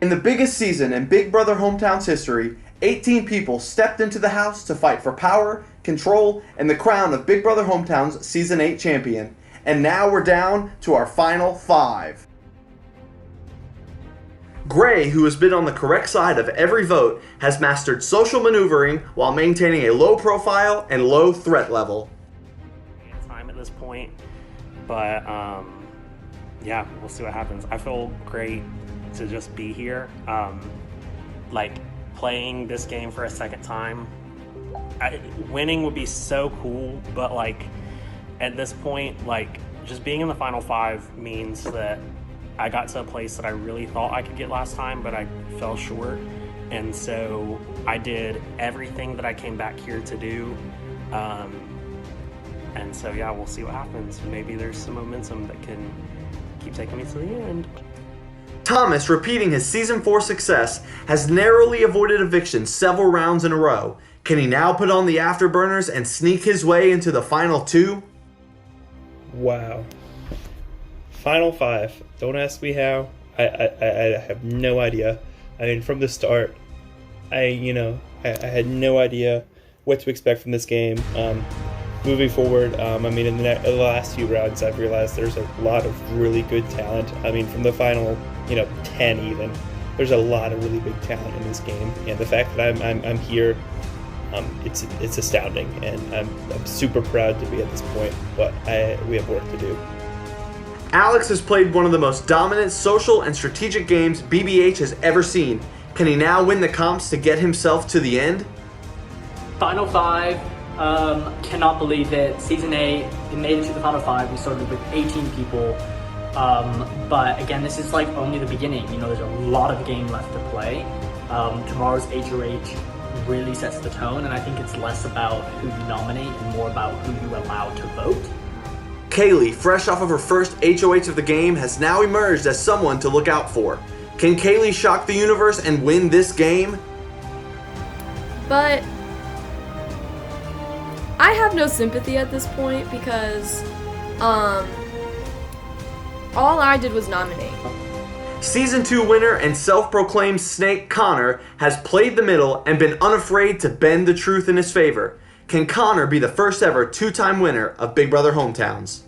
In the biggest season in Big Brother Hometown's history, 18 people stepped into the house to fight for power, control, and the crown of Big Brother Hometown's Season 8 champion. And now we're down to our final 5. Gray, who has been on the correct side of every vote, has mastered social maneuvering while maintaining a low profile and low threat level. Time at this point, but yeah, we'll see what happens. I feel great to just be here. Like playing this game for a second time, winning would be so cool, but like at this point, like just being in the final 5 means that I got to a place that I really thought I could get last time, but I fell short. And so I did everything that I came back here to do. And so, yeah, we'll see what happens. Maybe there's some momentum that can keep taking me to the end. Thomas, repeating his Season 4 success, has narrowly avoided eviction several rounds in a row. Can he now put on the afterburners and sneak his way into the final 2? Wow. Final 5. Don't ask me how. I have no idea. I mean, from the start, I had no idea what to expect from this game. Moving forward, I mean, in the last few rounds, I've realized there's a lot of really good talent. I mean, from the final, 10 even, there's a lot of really big talent in this game. And the fact that I'm here, it's astounding. And I'm super proud to be at this point, but we have work to do. Alex has played one of the most dominant social and strategic games BBH has ever seen. Can he now win the comps to get himself to the end? Final 5, cannot believe it. Season 8, it made it to the final 5. We started with 18 people. But again, this is like only the beginning. There's a lot of game left to play. Tomorrow's HOH really sets the tone, and I think it's less about who you nominate and more about who you allow to vote. Kaylee, fresh off of her first HOH of the game, has now emerged as someone to look out for. Can Kaylee shock the universe and win this game? But I have no sympathy at this point because all I did was nominate. Season 2 winner and self-proclaimed snake Connor has played the middle and been unafraid to bend the truth in his favor. Can Connor be the first ever 2-time winner of Big Brother Hometowns?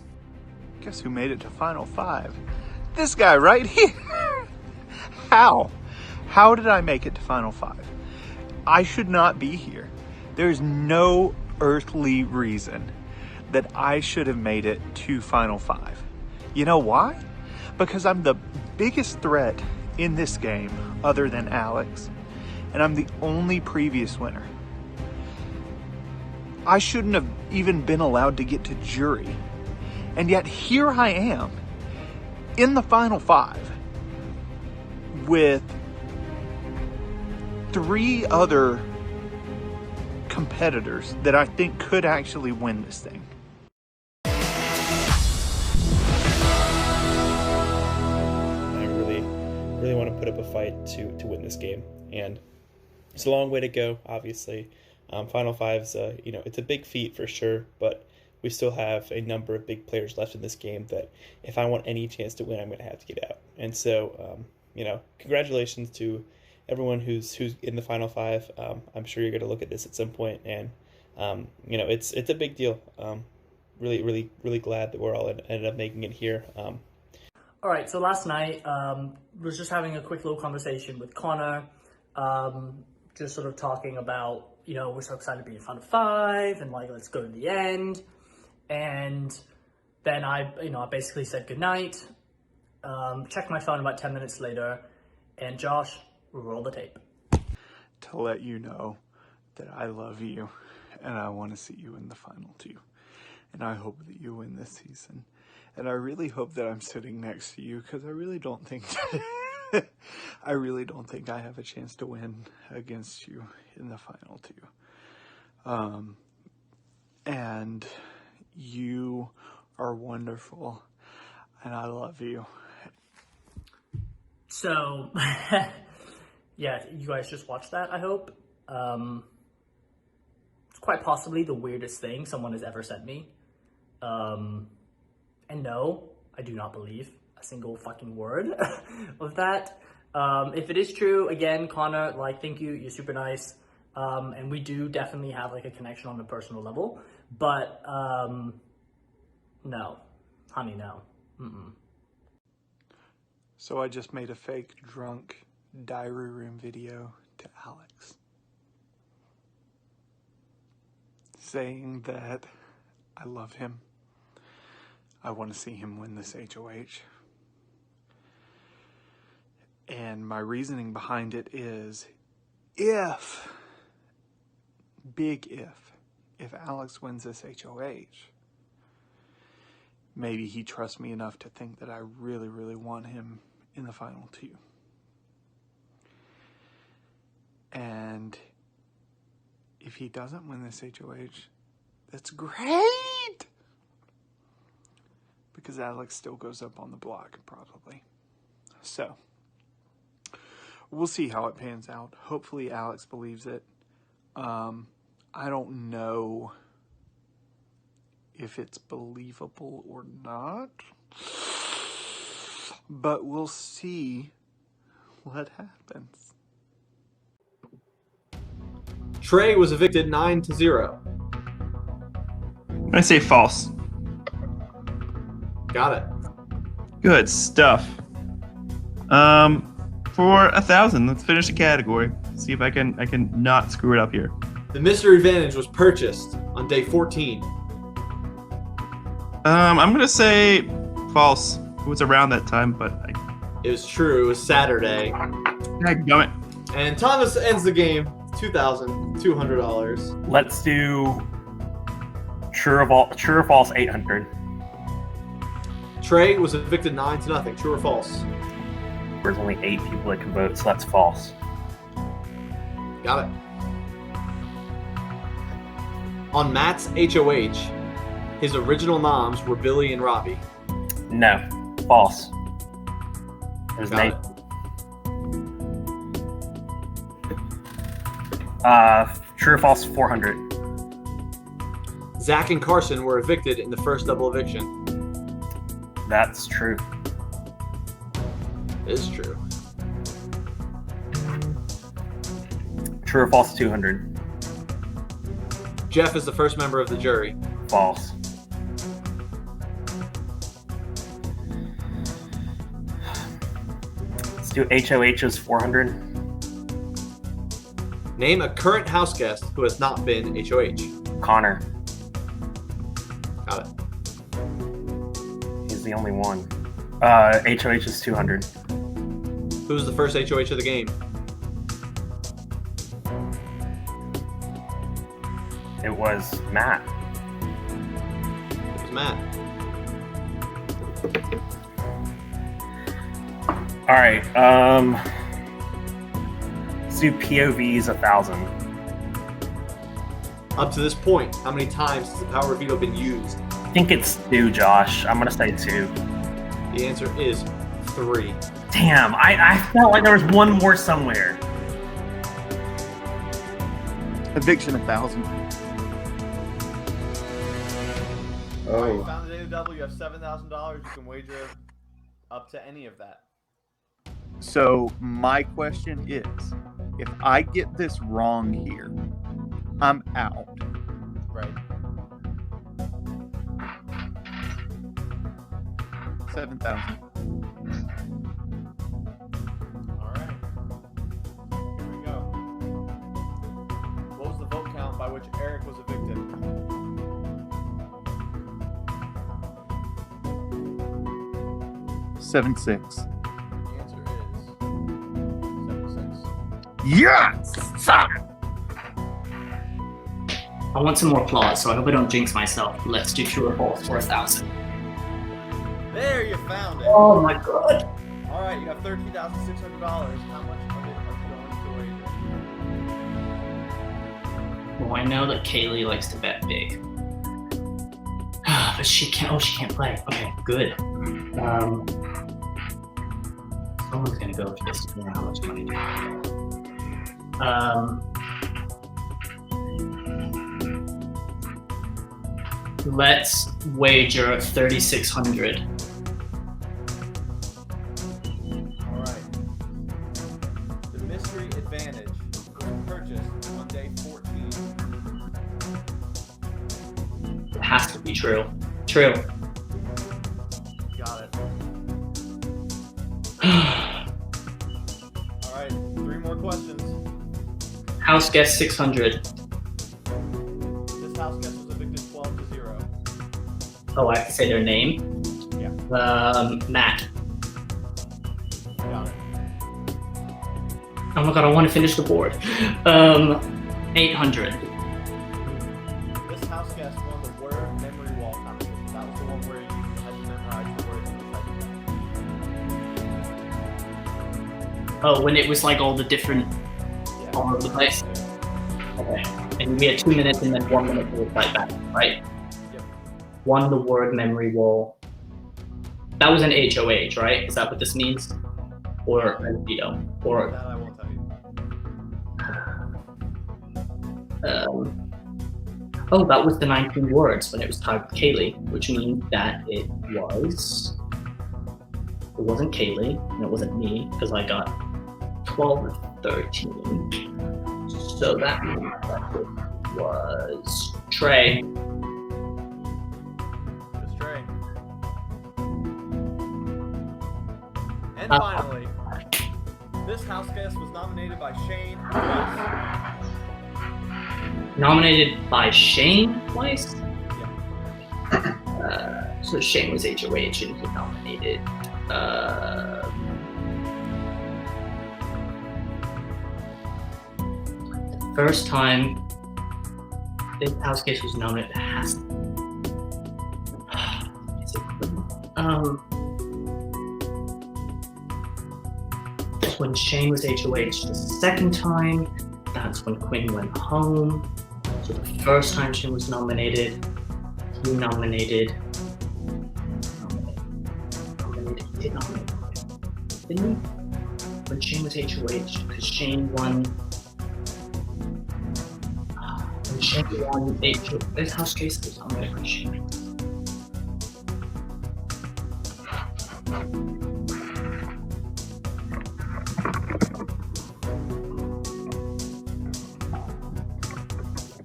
Guess who made it to Final 5? This guy right here. How? How did I make it to Final 5? I should not be here. There's no earthly reason that I should have made it to Final 5. You know why? Because I'm the biggest threat in this game other than Alex, and I'm the only previous winner. I shouldn't have even been allowed to get to jury. And yet here I am in the final 5 with 3 other competitors that I think could actually win this thing. I really want to put up a fight to win this game. And it's a long way to go, obviously. Final 5's, it's a big feat for sure, but we still have a number of big players left in this game that if I want any chance to win, I'm going to have to get out. And so, congratulations to everyone who's in the Final 5. I'm sure you're going to look at this at some point, and, it's a big deal. Really, really, really glad that we're all ended up making it here. All right, so last night, was just having a quick little conversation with Connor, just sort of talking about, we're so excited to be in Final 5 and like, let's go to the end. And then I basically said goodnight, checked my phone about 10 minutes later, and Josh, roll the tape. To let you know that I love you and I want to see you in the final 2. And I hope that you win this season. And I really hope that I'm sitting next to you because I really don't think I have a chance to win against you in the final 2. And you are wonderful and I love you. So, yeah, you guys just watched that, I hope. It's quite possibly the weirdest thing someone has ever said me. And no, I do not believe a single fucking word of that. If it is true, again, Connor, like, thank you. You're super nice. And we do definitely have like a connection on a personal level. But no, honey, no. Mm-mm. So I just made a fake drunk diary room video to Alex, saying that I love him. I want to see him win this HOH. And my reasoning behind it is, if Alex wins this HOH, maybe he trusts me enough to think that I really, really want him in the final two. And if he doesn't win this HOH, that's great! Because Alex still goes up on the block, probably. So, we'll see how it pans out. Hopefully Alex believes it. I don't know if it's believable or not, but we'll see what happens. Trey was evicted 9-0. I'm gonna say false. Got it. Good stuff. For 1,000, let's finish the category. See if I can not screw it up here. The Mystery Advantage was purchased on day 14. I'm gonna say false. It was around that time, but It was true. It was Saturday. Dadgummit. And Thomas ends the game. $2,200. Let's do true or false 800. Trey was evicted 9-0. True or false? There's only 8 people that can vote, so that's false. Got it. On Matt's HOH, his original noms were Billy and Robbie. No, false. It was Got Nate. True or false 400. Zach and Carson were evicted in the first double eviction. That's true. It is true. True or false 200. Jeff is the first member of the jury. False. Let's do HOH's 400. Name a current house guest who has not been HOH. Connor. Got it. He's the only one. HOH is 200. Who was the first HOH of the game? It was Matt. It was Matt. All right. Let's do POV's 1,000. Up to this point, how many times has the power of veto been used? I think it's 2, Josh. I'm gonna say 2. The answer is 3. Damn, I felt like there was one more somewhere. Eviction 1,000. Oh. You found the data double. You have $7,000. You can wager up to any of that. So my question is, if I get this wrong here, I'm out. Right. 7,000. All right. Here we go. What was the vote count by which Eric was evicted? Seven six. The answer is 7-6. Yes! I want some more applause, so I hope I don't jinx myself. Let's do true or false for 1,000. There, you found it. Oh my god. All right, you have $13,600. How much of it are you going to wager? Well, I know that Kaylee likes to bet big. But she can't. Oh, she can't play. Okay, good. Someone's gonna go for this. I don't know how much money do I have. Let's wager 3,600. All right. advantage was purchased on day 14? It has to be true. True. Got it. All right, 3 more questions. House guest 600. This house guest was evicted 12-0. Oh, I have to say their name? Yeah. Matt. Got it. Oh my god, I want to finish the board. 800. This house guest won the word memory wall competition. That was the one where you had to memorize the words in the type. Oh, when it was like all the different, all over the place? Okay. And we had 2 minutes and then 1 minute to fight back, right? Yep. Won the word memory wall. That was an HOH, right? Is that what this means? Or a veto? Or That I won't tell you. oh, that was the 19 words when it was tied with Kaylee, which means that it wasn't Kaylee, and it wasn't me, because I got 12 or 13. So that means that it was Trey. It's Trey. And finally, this house guest was nominated by Shane twice. Nominated by Shane twice? Yeah. So Shane was HOH and he nominated. The first time this house case was nominated has that's when Shane was HOH. The second time, that's when Quinn went home. So the first time Shane was nominated, he nominated, he did nominate, didn't he? When Shane was HOH, because Shane won, when Shane won HOH, this house case was nominated by Shane.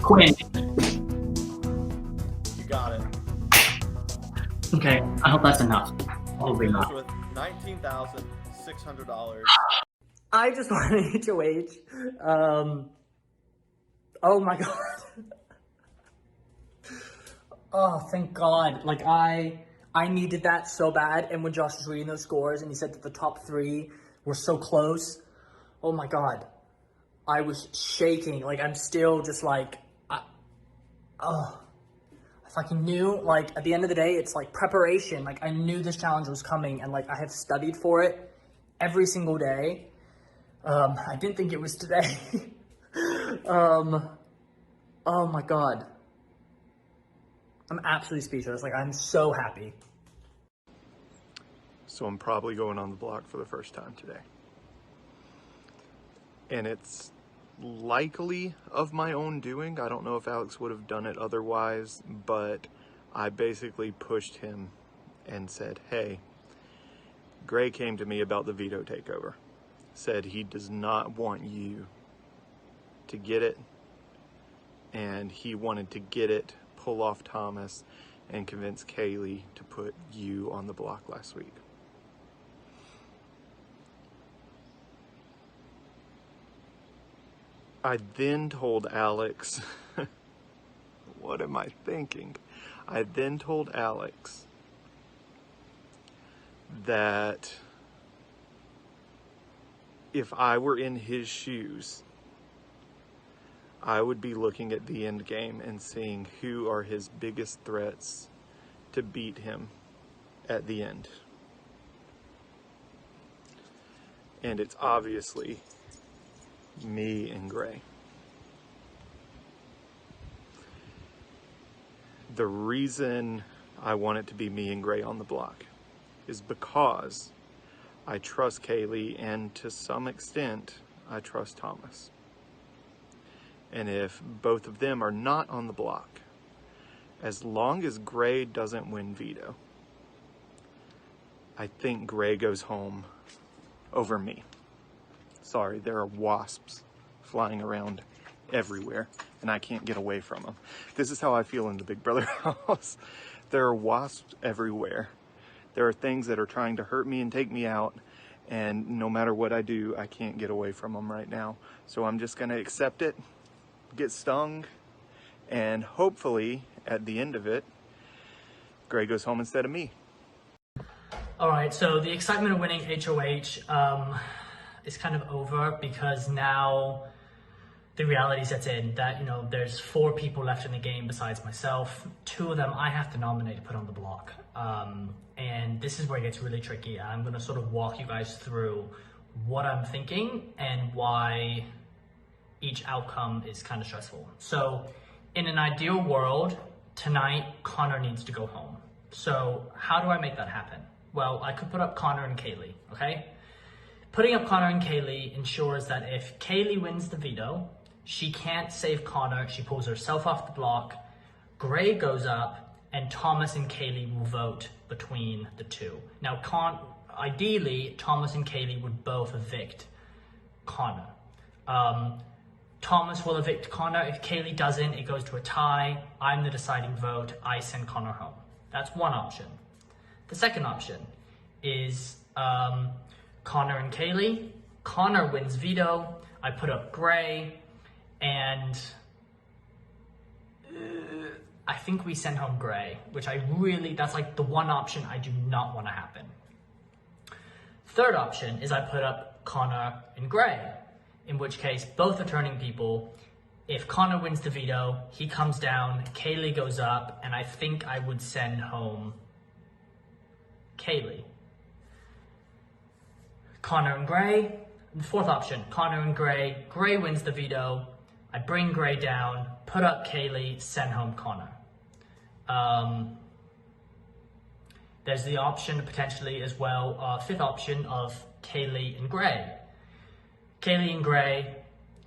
Quinn. You got it. Okay, I hope that's enough. Probably This not. with $19,600. I just won an HOH. Oh my god. Oh, thank God. Like, I needed that so bad. And when Josh was reading those scores and he said that the top 3 were so close, oh my God. I was shaking. Like, I'm still just like, I fucking knew, like, at the end of the day, it's like preparation. Like, I knew this challenge was coming and like, I have studied for it every single day. I didn't think it was today. Oh my God. I'm absolutely speechless. Like, I'm so happy. So I'm probably going on the block for the first time today. And it's likely of my own doing. I don't know if Alex would have done it otherwise, but I basically pushed him and said, hey, Gray came to me about the veto takeover. Said he does not want you to get it, and he wanted to get it, pull off Thomas, and convince Kaylee to put you on the block last week. I then told Alex, what am I thinking? I then told Alex that if I were in his shoes, I would be looking at the end game and seeing who are his biggest threats to beat him at the end. And it's obviously me and Gray. The reason I want it to be me and Gray on the block is because I trust Kaylee, and to some extent, I trust Thomas. And if both of them are not on the block, as long as Gray doesn't win veto, I think Gray goes home over me. sorry, there are wasps flying around everywhere, and I can't get away from them. This is how I feel in the Big Brother house. There are wasps everywhere. There are things that are trying to hurt me and take me out, and no matter what I do, I can't get away from them right now. So I'm just gonna accept it, get stung, and hopefully at the end of it, Gray goes home instead of me. All right, so the excitement of winning HOH is kind of over, because now the reality sets in that, you know, there's 4 people left in the game besides myself. 2 of them I have to nominate to put on the block. And this is where it gets really tricky. I'm gonna sort of walk you guys through what I'm thinking and why each outcome is kind of stressful. So in an ideal world, tonight, Connor needs to go home. So how do I make that happen? Well, I could put up Connor and Kaylee, okay? Putting up Connor and Kaylee ensures that if Kaylee wins the veto, she can't save Connor, she pulls herself off the block, Gray goes up, and Thomas and Kaylee will vote between the 2. Now, ideally, Thomas and Kaylee would both evict Connor. Thomas will evict Connor. If Kaylee doesn't, it goes to a tie. I'm the deciding vote. I send Connor home. That's one option. The second option is Connor and Kaylee. Connor wins veto. I put up Gray, and I think we send home Gray, which that's like the one option I do not want to happen. Third option is I put up Connor and Gray, in which case both are turning people. If Connor wins the veto, he comes down, Kaylee goes up, and I think I would send home Kaylee. Connor and Gray. The fourth option, Connor and Gray. Gray wins the veto. I bring Gray down, put up Kaylee, send home Connor. There's the option potentially as well, fifth option of Kaylee and Gray. Kaylee and Gray.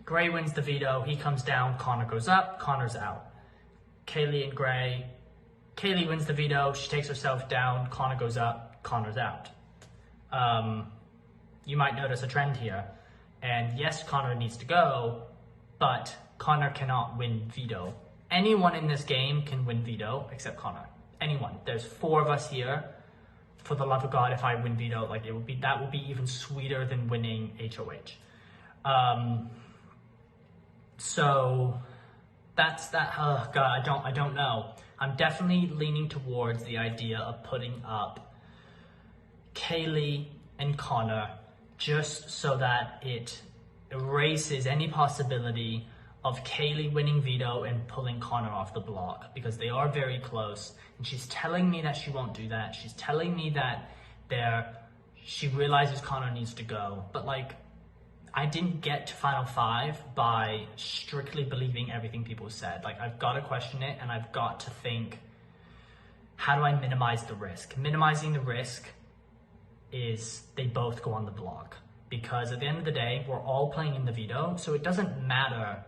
Gray wins the veto, he comes down, Connor goes up, Connor's out. Kaylee and Gray. Kaylee wins the veto, she takes herself down, Connor goes up, Connor's out. You might notice a trend here. And yes, Connor needs to go, but Connor cannot win veto. Anyone in this game can win veto except Connor. Anyone. There's 4 of us here. For the love of God, if I win veto, like that would be even sweeter than winning HOH. So that's that. Oh God, I don't know. I'm definitely leaning towards the idea of putting up Kaylee and Connor, just so that it erases any possibility of Kaylee winning veto and pulling Connor off the block, because they are very close, and she's telling me that she won't do that. She's telling me that she realizes Connor needs to go, but like, I didn't get to Final 5 by strictly believing everything people said. Like, I've got to question it, and I've got to think, how do I minimize the risk? Minimizing the risk is they both go on the block, because at the end of the day, we're all playing in the veto, so it doesn't matter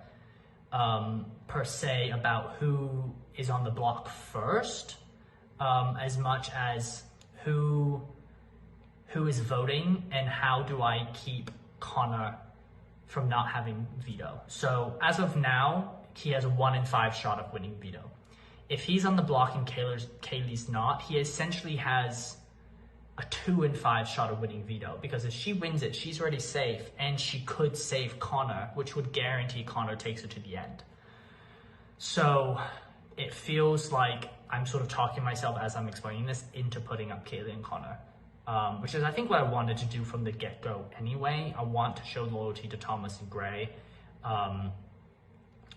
per se about who is on the block first, as much as who is voting and how do I keep Connor from not having veto. So as of now, he has a 1 in 5 shot of winning veto. If he's on the block and Kaylee's not, he essentially has a 2 in 5 shot of winning veto, because if she wins it, she's already safe, and she could save Connor, which would guarantee Connor takes her to the end. So it feels like I'm sort of talking myself, as I'm explaining this, into putting up Kaylee and Connor, which is I think what I wanted to do from the get-go anyway. I want to show loyalty to Thomas and Gray.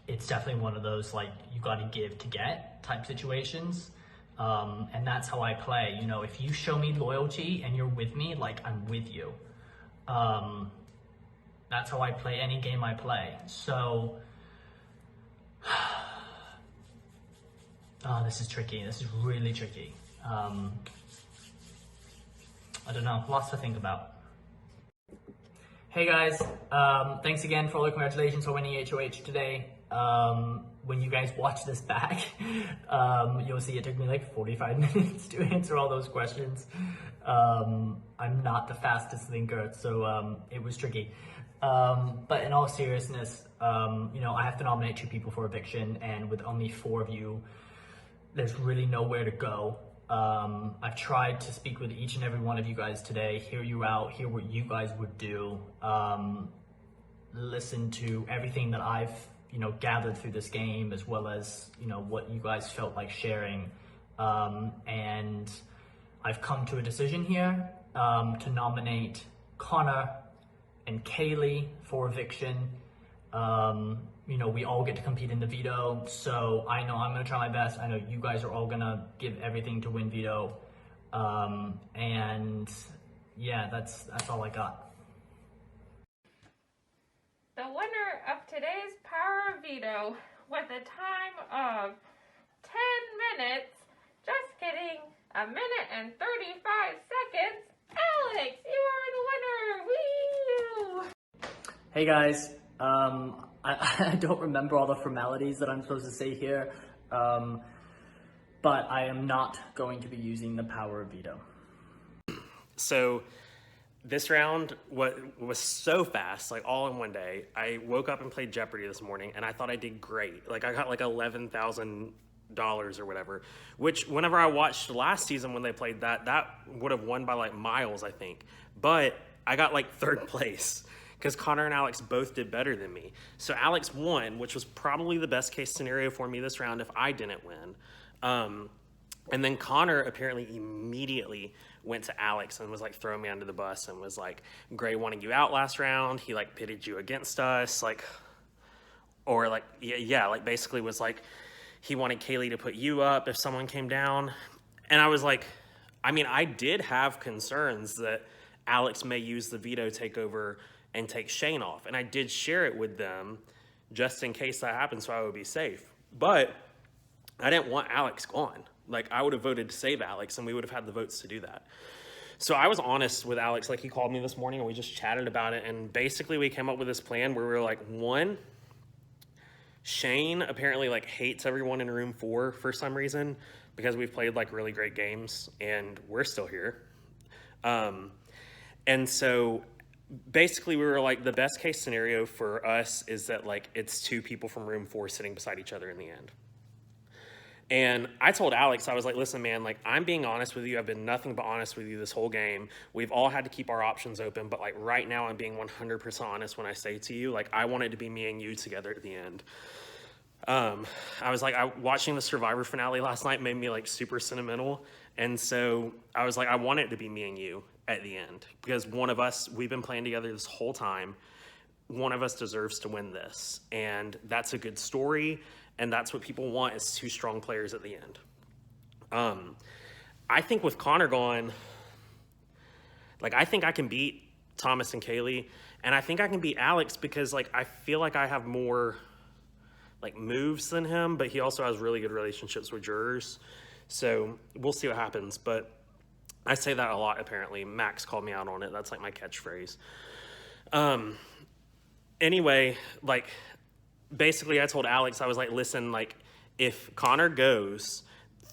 It's definitely one of those, like, you got to give to get type situations. And that's how I play. You know, if you show me loyalty and you're with me, like, I'm with you. That's how I play any game I play. So, oh, this is tricky. This is really tricky. I don't know, lots to think about. Hey guys, thanks again for all the congratulations for winning HOH today. When you guys watch this back, you'll see it took me like 45 minutes to answer all those questions. I'm not the fastest thinker, so it was tricky. But in all seriousness, I have to nominate 2 people for eviction, and with only 4 of you, there's really nowhere to go. I've tried to speak with each and every one of you guys today, hear you out, hear what you guys would do, listen to everything that I've gathered through this game, as well as what you guys felt like sharing, and I've come to a decision here to nominate Connor and Kaylee for eviction. We all get to compete in the veto, so I know I'm gonna try my best. I know you guys are all gonna give everything to win veto, and yeah, that's all I got. The winner of today's Power of Veto with a time of 10 minutes, just kidding, 1 minute and 35 seconds, Alex, you are the winner! Woo! Hey guys, I don't remember all the formalities that I'm supposed to say here, but I am not going to be using the Power of Veto. So this round was so fast, like all in one day. I woke up and played Jeopardy this morning, and I thought I did great. Like I got like $11,000 or whatever, which whenever I watched last season when they played that would have won by like miles, I think. But I got like 3rd place because Connor and Alex both did better than me. So Alex won, which was probably the best case scenario for me this round if I didn't win. And then Connor apparently immediately went to Alex and was like throwing me under the bus and was like, Gray wanted you out last round. He like pitted you against us. Like basically was like, he wanted Kaylee to put you up if someone came down. And I was like, I mean, I did have concerns that Alex may use the veto takeover and take Shane off. And I did share it with them just in case that happened so I would be safe. But I didn't want Alex gone. Like, I would have voted to save Alex, and we would have had the votes to do that. So I was honest with Alex. Like, he called me this morning, and we just chatted about it. And basically, we came up with this plan where we were like, 1, Shane apparently, like, hates everyone in room 4 for some reason because we've played, like, really great games, and we're still here. And so basically, we were like, the best case scenario for us is that, like, it's 2 people from room 4 sitting beside each other in the end. And I told Alex, I was like, listen, man, like, I'm being honest with you. I've been nothing but honest with you this whole game. We've all had to keep our options open, but, like, right now I'm being 100% honest when I say to you, like, I want it to be me and you together at the end. I was like, watching the Survivor finale last night made me, like, super sentimental. And so I was like, I want it to be me and you at the end because one of us, we've been playing together this whole time. One of us deserves to win this. And that's a good story. And that's what people want is 2 strong players at the end. I think with Connor gone, like, I think I can beat Thomas and Kaylee. And I think I can beat Alex because, like, I feel like I have more, like, moves than him. But he also has really good relationships with jurors. So we'll see what happens. But I say that a lot, apparently. Max called me out on it. That's, like, my catchphrase. Anyway, like, basically I told Alex, I was like, listen, like, if Connor goes,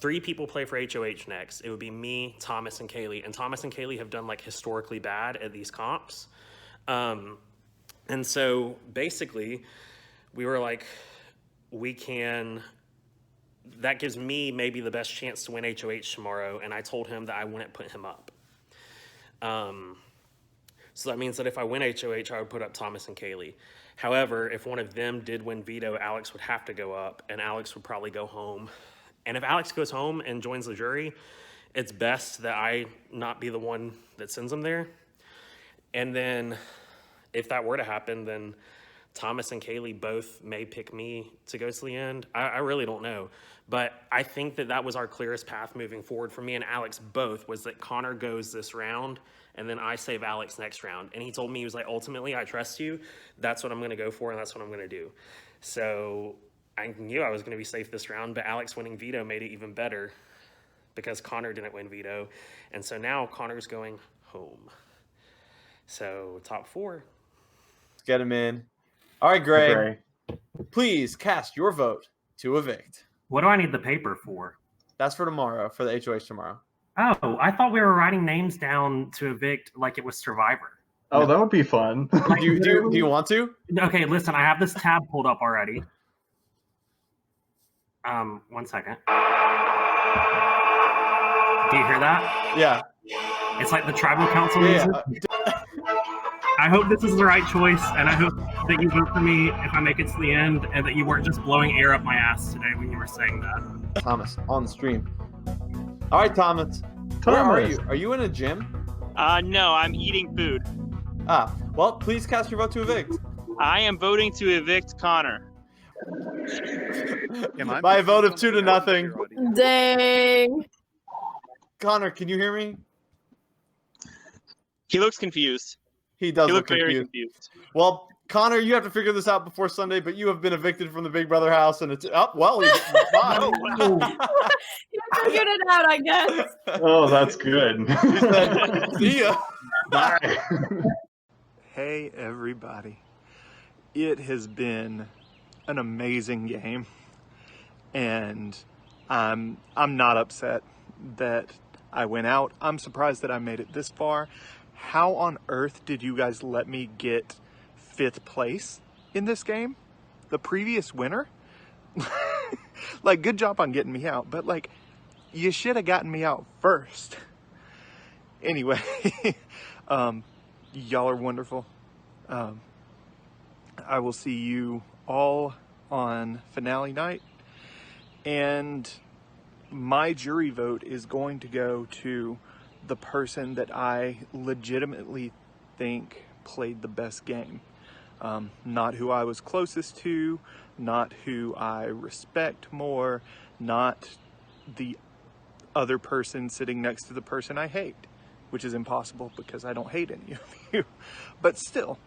3 people play for HOH next. It would be me, Thomas, and Kaylee. And Thomas and Kaylee have done, like, historically bad at these comps. And so basically we were like, that gives me maybe the best chance to win HOH tomorrow. And I told him that I wouldn't put him up. So that means that if I win HOH, I would put up Thomas and Kaylee. However, if one of them did win veto, Alex would have to go up, and Alex would probably go home. And if Alex goes home and joins the jury, it's best that I not be the one that sends him there. And then if that were to happen, then Thomas and Kaylee both may pick me to go to the end. I really don't know. But I think that was our clearest path moving forward for me and Alex both, was that Connor goes this round, and then I save Alex next round. And he told me, he was like, ultimately, I trust you. That's what I'm going to go for, and that's what I'm going to do. So I knew I was going to be safe this round, but Alex winning veto made it even better because Connor didn't win veto. And so now Connor's going home. So top 4. Let's get him in. All right, Gray. Please cast your vote to evict. What do I need the paper for? That's for tomorrow, for the HOH tomorrow. Oh, I thought we were writing names down to evict like it was Survivor. Oh, that would be fun. Like, Do you want to? Okay, listen, I have this tab pulled up already. 1 second. Do you hear that? Yeah. It's like the tribal council Yeah. music. I hope this is the right choice, and I hope that you vote for me if I make it to the end, and that you weren't just blowing air up my ass today when you were saying that. Thomas, on the stream. All right, Thomas. Where are you? Are you in a gym? No, I'm eating food. Ah, well, please cast your vote to evict. I am voting to evict Connor. By a vote of 2-0. Dang. Connor, can you hear me? He looks confused. He does He look looked very confused. Well, Connor, you have to figure this out before Sunday, but you have been evicted from the Big Brother house, and it's bye. You figured it out, I guess. Oh, that's good. He said, see ya. Bye. Hey everybody. It has been an amazing game, and I'm not upset that I went out. I'm surprised that I made it this far. How on earth did you guys let me get 5th place in this game? The previous winner? Like, good job on getting me out, but like, you should have gotten me out first. Anyway, y'all are wonderful. I will see you all on finale night, and my jury vote is going to go to the person that I legitimately think played the best game. Not who I was closest to, not who I respect more, not the other person sitting next to the person I hate, which is impossible because I don't hate any of you. But still,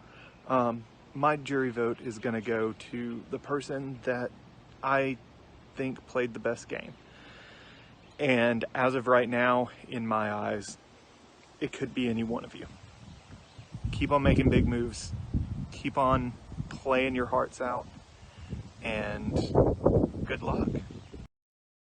my jury vote is going to go to the person that I think played the best game. And as of right now, in my eyes, it could be any one of you. Keep on making big moves. Keep on playing your hearts out. And good luck.